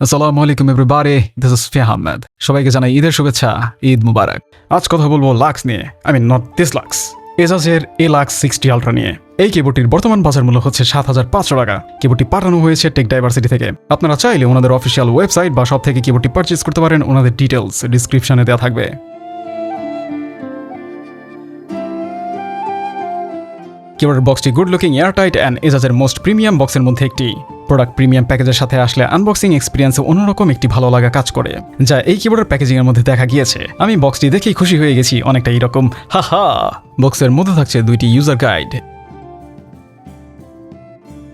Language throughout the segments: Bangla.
আসসালামু আলাইকুম এভরিবডি, দিস ইজ ফিয়া আহমেদ। সবাইকে জানাই ঈদের শুভেচ্ছা, ঈদ মুবারক। আজ কথা বলবো লাক্স নিয়ে, নট দিস লাক্স, এজাজের লাক্স 60 আলট্রা নিয়ে। এই কিবোর্ডটির বর্তমান বাজার মূল্য হচ্ছে 7,500 টাকা। কিবোর্ডটি পাঠানো হয়েছে টেক ডাইভার্সিটি থেকে। আপনারা চাইলে ওনাদের অফিসিয়াল ওয়েবসাইট বা সব থেকে কিবোর্ডটি পারচেজ করতে পারেন। ওনাদের ডিটেলস ডিসক্রিপশনে দেওয়া থাকবে। কিবোর্ডের বক্সটি গুড লুকিং, এয়ারটাইট অ্যান্ড এজাজের মোস্ট প্রিমিয়াম বক্সের মধ্যে একটি। প্রোডাক্ট প্রিমিয়াম প্যাকেজের সাথে আসলে আনবক্সিং এক্সপিরিয়েন্সে অন্যরকম একটি ভালো লাগা কাজ করে, যা এই কিবোর্ডের প্যাকেজিং এর মধ্যে দেখা গিয়েছে। আমি বক্সটি দেখেই খুশি হয়ে গেছি, অনেকটা এরকম হাহা। বক্সের মধ্যে থাকছে দুইটি ইউজার গাইড,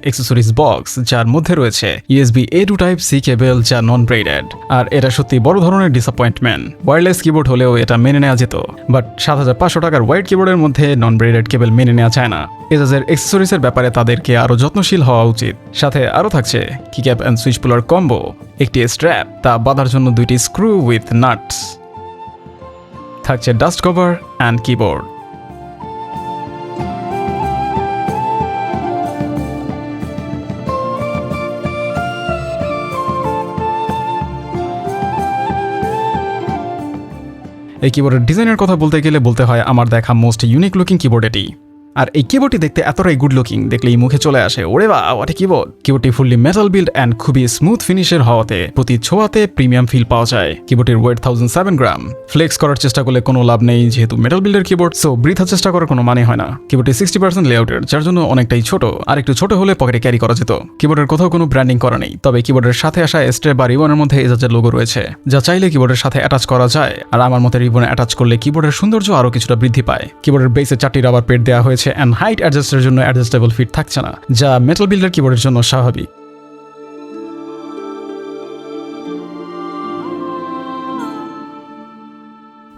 অ্যাক্সেসরিজ বক্স যার মধ্যে রয়েছে USB A to Type C কেবল যা নন ব্রেডেড। আর এটা সত্যি বড় ধরনের ডিসঅ্যাপয়েন্টমেন্ট। ওয়্যারলেস কিবোর্ড হলেও এটা মেনে নেওয়া যেত, বাট 7,500 টাকার ওয়াইড কিবোর্ডের মধ্যে নন ব্রেডেড কেবল মেনে নেওয়া যায় না। এজাজের অ্যাক্সেসরিজের ব্যাপারে তাদেরকে আরও যত্নশীল হওয়া উচিত। সাথে আরও থাকছে কিক্যাপ অ্যান্ড সুইচ পুলার কম্বো, একটি স্ট্র্যাপ, তা বাঁধার জন্য দুইটি স্ক্রু উইথ নাটস, থাকছে ডাস্ট কভার অ্যান্ড কিবোর্ড। এই কিবোর্ডের ডিজাইনের কথা বলতে গেলে বলতে হয় আমার দেখা মোস্ট ইউনিক লুকিং কিবোর্ড এটি। আর এই কিবোর্ডটি দেখতে এতটাই গুড লুকিং, দেখলেই মুখে চলে আসে ওরে বা হোয়াট এ কিবোর্ড। কিবোর্ডটি ফুললি মেটাল বিল্ড অ্যান্ড খুবই স্মুথ ফিনিশের হওয়াতে প্রতি ছোঁয়াতে প্রিমিয়াম ফিল পাওয়া যায়। কিবোর্ডটির ওয়েট 1007 গ্রাম। ফ্লেক্স করার চেষ্টা করলে কোনো লাভ নেই, যেহেতু মেটাল বিল্ডের কিবোর্ড, সো বৃথা চেষ্টা করার কোনো মানে হয় না। কিবোর্ডটি 60% লেআউটের, যার জন্য অনেকটাই ছোট, আর একটু ছোট হলে পকেটে ক্যারি করা যেত। কিবোর্ডের কোথাও কোনো ব্র্যান্ডিং করা নেই, তবে কিবোর্ডের সাথে আসা স্ট্র্যাপ বা রিবনের মধ্যে এজাজের লোগো রয়েছে, যা চাইলে কিবোর্ডের সাথে অ্যাটাচ করা যায়। আর আমার মতে রিবনে অ্যাটাচ করলে কিবোর্ডের সৌন্দর্য আরও কিছুটা বৃদ্ধি পায়। কিবোর্ডের বেসে 4টি রাবার পেড দেওয়া হয়েছে অ্যান্ড হাইট অ্যাডজাস্টের জন্য অ্যাডজাস্টেবল ফিট থাকছে না, যা মেটাল বিল্ডার কিবোর্ডের জন্য স্বাভাবিক।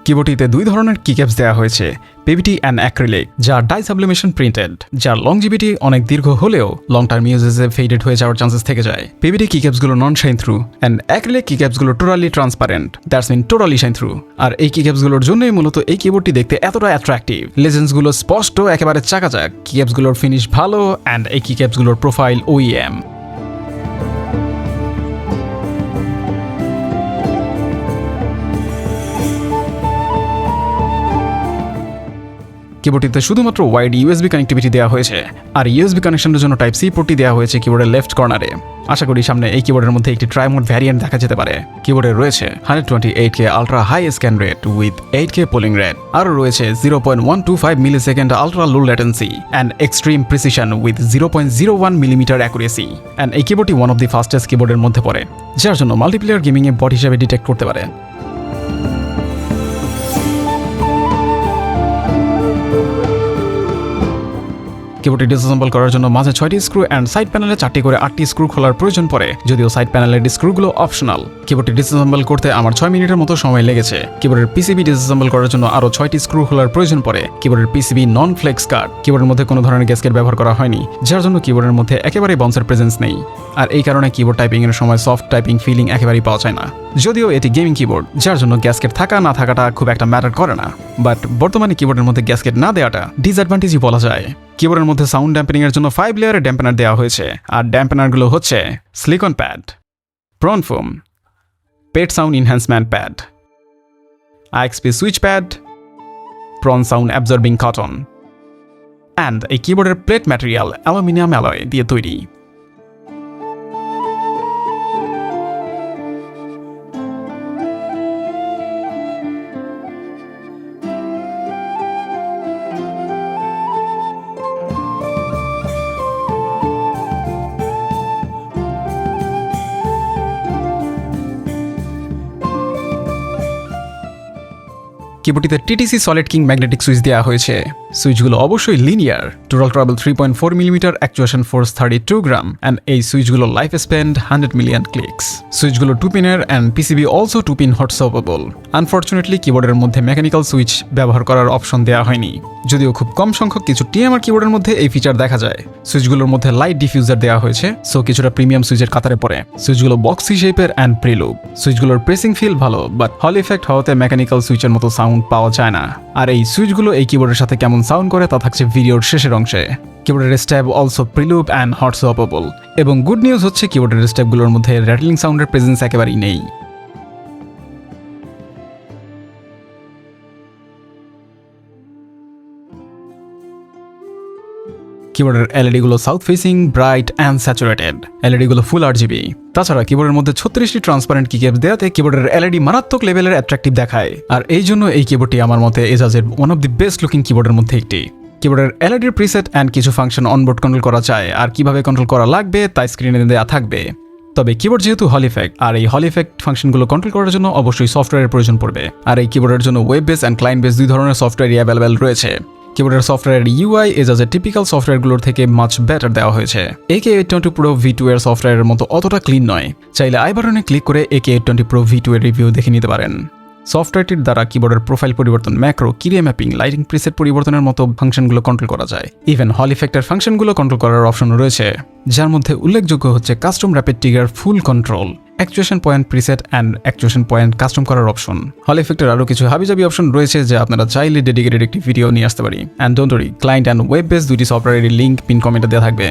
কিবোর্ডটিতে দুই ধরনের কিক্যাপস দেওয়া হয়েছে, পিভিটি অ্যান্ড অ্যাক্রিলিক, যা ডাই সাবলিমেশন প্রিন্টেড, যার লংজিভিটি অনেক দীর্ঘ হলেও লং টার্ম ইউজেসে ফেডেড হয়ে যাওয়ার চান্সেস থেকে যায়। পিভিটি কিক্যাপসগুলো non shine through and acrylic কিক্যাপসগুলো totally transparent, that's mean totally shine through. আর এই কিক্যাপসগুলোর জন্যই মূলত এই কিবোর্ডটি দেখতে এতটা অ্যাট্রাকটিভ। লেজেন্সগুলো স্পষ্ট, একেবারে চাকাচাক, কিক্যাপসগুলোর ফিনিশ ভালো অ্যান্ড এই কিক্যাপসগুলোর প্রোফাইল OEM। কিবোর্ডটিতে শুধুমাত্র ওয়াইড USB কানেক্টিভিটি দেওয়া হয়েছে, আর USB কানেকশনের জন্য টাইপ C পোর্টটি দেওয়া হয়েছে কিবোর্ডের লেফট কর্নারে। আশা করি সামনে এই কিবোর্ডের মধ্যে একটি ট্রাইমোড ভ্যারিয়েন্ট দেখা যেতে পারে। কিবোর্ডে রয়েছে 128K ultra high scan rate with 8K polling rate, আরও রয়েছে 0.125 millisecond ultra low latency and extreme precision with 0.01 millimeter accuracy. And এই কিবোর্ডটি ওয়ান অফ দি ফাস্টেস্ট কিবোর্ডের মধ্যে পড়ে, যার জন্য মাল্টিপ্লেয়ার গেমিংয়ে বট হিসেবে ডিটেক্ট করতে পারে। কিবোর্ডটি ডিসঅ্যাসেম্বল করার জন্য মাঝে 6টি স্ক্রু অ্যান্ড সাইড প্যানেলে 4টি করে 8টি স্ক্রু খোলার প্রয়োজন পড়ে, যদিও সাইড প্যানেলের স্ক্রুগুলো অপশনাল। কিবোর্ডটি ডিসঅ্যাসেম্বল করতে আমার 6 মিনিটের মতো সময় লেগেছে। কিবোর্ডের পিসিবি ডিসঅ্যাসেম্বল করার জন্য আরও 6টি স্ক্রু খোলার প্রয়োজন পড়ে। কিবোর্ডের পিসিবি নন ফ্লেক্স কাট, কিবোর্ডের মধ্যে কোনো ধরনের গ্যাসকেট ব্যবহার করা হয়নি, যার জন্য কিবোর্ডের মধ্যে একেবারেই বাউন্সের প্রেজেন্স নেই। আর এই কারণে কিবোর্ড টাইপিং এর সময় সফট টাইপিং ফিলিং একেবারেই পাওয়া যায় না। যদিও এটি গেমিং কিবোর্ড, যার জন্য গ্যাসকেট থাকা না থাকাটা খুব একটা ম্যাটার করে না, বাট বর্তমানে কিবোর্ডের মধ্যে গ্যাসকেট না দেওয়াটা ডিসঅ্যাডভান্টেজই বলা যায়। কিবোর্ডের মধ্যে সাউন্ড ড্যাম্পেনিং এর জন্য 5 লেয়ারের ড্যাম্পেনার দেওয়া হয়েছে, আর ড্যাম্পেনারগুলো হচ্ছে silicone pad, Poron foam, PET sound enhancement pad, IXP switch pad, Poron sound absorbing cotton, and এই কিবোর্ডের প্লেট ম্যাটেরিয়াল অ্যালুমিনিয়াম অ্যালয় দিয়ে তৈরি। কিবোর্ডটিতে TTC solid king magnetic switch দেওয়া হয়েছে। সুইচগুলো অবশ্যই linear, total travel 3.4 millimetre, actuation force 32 gram, and এই সুইচগুলো লাইফ স্প্যান 100 মিলিয়ন ক্লিকস। সুইচগুলো 2 পিনের and PCB also 2 pin hot swappable. Unfortunately কিবোর্ডের মধ্যে মেকানিক্যাল সুইচ ব্যবহার করার অপশন দেওয়া হয়নি, যদিও খুব কম সংখ্যক কিছু TMR কিবোর্ডের মধ্যে এই ফিচার দেখা যায়। সুইচগুলোর মধ্যে লাইট ডিফিউজার দেওয়া হয়েছে, সো কিছুটা প্রিমিয়াম সুইচের কাতারে পড়ে। সুইচগুলো বক্সি শেপের অ্যান্ড প্রিলুপ। সুইচগুলোর প্রেসিং ফিল ভালো, বাট হল ইফেক্ট হওয়াতে মেকানিক্যাল সুইচের মতো সাউন্ড সাউন্ড পাওয়া যায় না। আর এই সুইচগুলো এই কিবোর্ডের সাথে কেমন সাউন্ড করে তা থাকছে ভিডিওর শেষের অংশে। কিবোর্ডের স্টেপ অলসো প্রিলুপ অ্যান্ড হট সোয়াপেবল। এবং গুড নিউজ হচ্ছে কিবোর্ডের স্টেপগুলোর মধ্যে র্যাটলিং সাউন্ডের প্রেজেন্স একেবারেই নেই। কিবোর্ডের এলইডি গুলো south facing, bright and saturated. LED গুলো ফুল RGB। তাছাড়া কিবোর্ডের মধ্যে 36টি ট্রান্সপারেন্ট কিক্যাপস দেওয়াতে কিবোর্ডের এলইডি মারাত্মক লেভেলের অ্যাট্রাকটিভ দেখায়। আর এই জন্য এই কিবোর্ডটি আমার মতে এজাজের one of the best looking কিবোর্ডের মধ্যে একটি। কিবোর্ডের এলইডির প্রিসেট অ্যান্ড কিছু ফাংশন অনবোর্ড কন্ট্রোল করা যায়, আর কিভাবে কন্ট্রোল করা লাগবে তাই স্ক্রিনে দেওয়া থাকবে। তবে কিবোর্ড যেহেতু হল ইফেক্ট, আর এই হল ইফেক্ট ফাংশনগুলো কন্ট্রোল করার জন্য অবশ্যই সফটওয়্যারের প্রয়োজন পড়বে। আর এই কিবোর্ডের জন্য web base and client base দুই ধরনের সফটওয়্যারই অ্যাভেলেবেল রয়েছে। কিবোর্ডের সফটওয়্যারের ইউআই এজাজের টিপিক্যাল সফটওয়্যারগুলোর থেকে মাচ বেটার দেওয়া হয়েছে। AK820 Pro V2 এর সফটওয়্যারের মতো অতটা ক্লিন নয়। চাইলে আই বাটনে ক্লিক করে AK820 Pro V2 এর রিভিউ দেখে নিতে পারেন। সফটওয়্যারটির দ্বারা কিবোর্ডের প্রোফাইল পরিবর্তন, ম্যাক্রো, কিরিয়া ম্যাপিং, লাইটিং প্রিসেট পরিবর্তনের মতো ফাংশনগুলো কন্ট্রোল করা যায়। ইভেন হল ইফেক্টের ফাংশনগুলো কন্ট্রোল করার অপশন রয়েছে, যার মধ্যে উল্লেখযোগ্য হচ্ছে custom rapid trigger full control, actuation point preset and actuation point custom করার অপশন। হল ইফেক্টের আরও কিছু হাবিজাবি অপশন রয়েছে যা আপনারা চাইলে ডেডিকেটেড একটি ভিডিও নিয়ে আসতে পারি। And don't worry, client and web base দুটি সফটওয়্যারের লিঙ্ক পিন কমেন্টে দেওয়া থাকবে।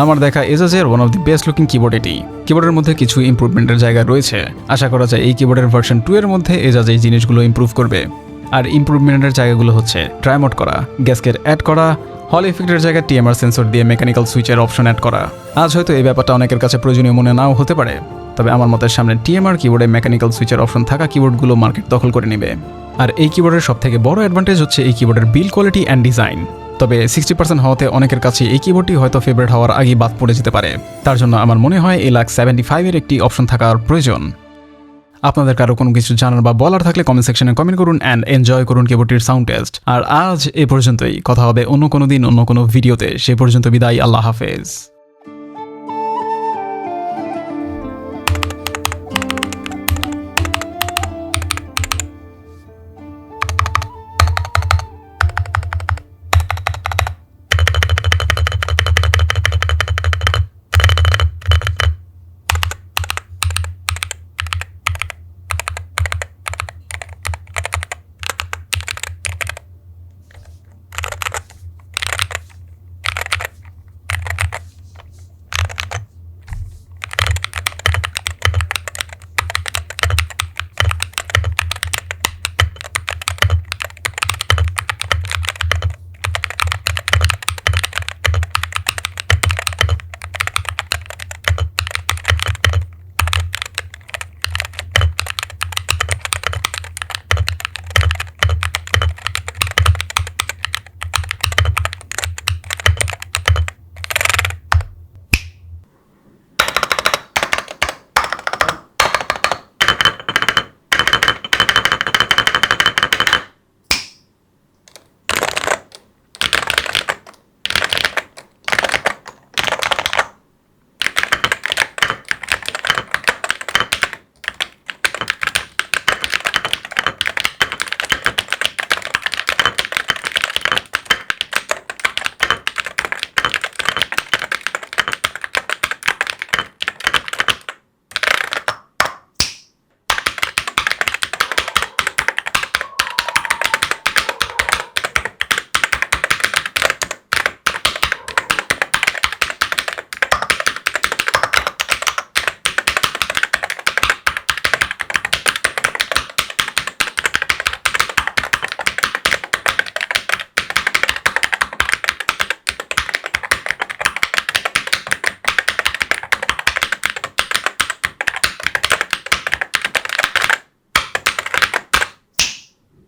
আমার দেখা এজাজের one of the best looking keyboard এটি। কিবোর্ডের মধ্যে কিছু ইমপ্রুভমেন্টের জায়গা রয়েছে। আশা করা যায় এই কিবোর্ডের ভার্সন 2 এর মধ্যে এজাজ এই জিনিসগুলো ইমপ্রুভ করবে। আর ইমপ্রুভমেন্টের জায়গাগুলো হচ্ছে ট্রাই মোড করা, গ্যাসকেট অ্যাড করা, হল ইফেক্টের জায়গায় TMR সেন্সর দিয়ে মেকানিক্যাল সুইচের অপশন অ্যাড করা। আজ হয়তো এই ব্যাপারটা অনেকের কাছে প্রয়োজনীয় মনে নাও হতে পারে, তবে আমার মতের সামনে TMR কিবোর্ডে মেকানিক্যাল সুইচের অপশন থাকা কিবোর্ডগুলো মার্কেট দখল করে নেবে। আর এই কিবোর্ডের সবথেকে বড় অ্যাডভান্টেজ হচ্ছে এই কিবোর্ডের বিল্ড কোয়ালিটি অ্যান্ড ডিজাইন। তবে 60% হওয়াতে অনেকের কাছে এই কিবোর্ডটি হয়তো ফেভারিট হওয়ার আগেই বাদ পড়ে যেতে পারে। তার জন্য আমার মনে হয় $1,75,000 এর একটি অপশন থাকার প্রয়োজন। আপনাদের কারো কোনো কিছু জানার বা বলার থাকলে কমেন্ট সেকশনে কমেন্ট করুন অ্যান্ড এনজয় করুন কিবোর্ডটির সাউন্ড টেস্ট। আর আজ এ পর্যন্তই, কথা হবে অন্য কোনো দিন অন্য কোনো ভিডিওতে। সে পর্যন্ত বিদায়, আল্লাহ হাফেজ।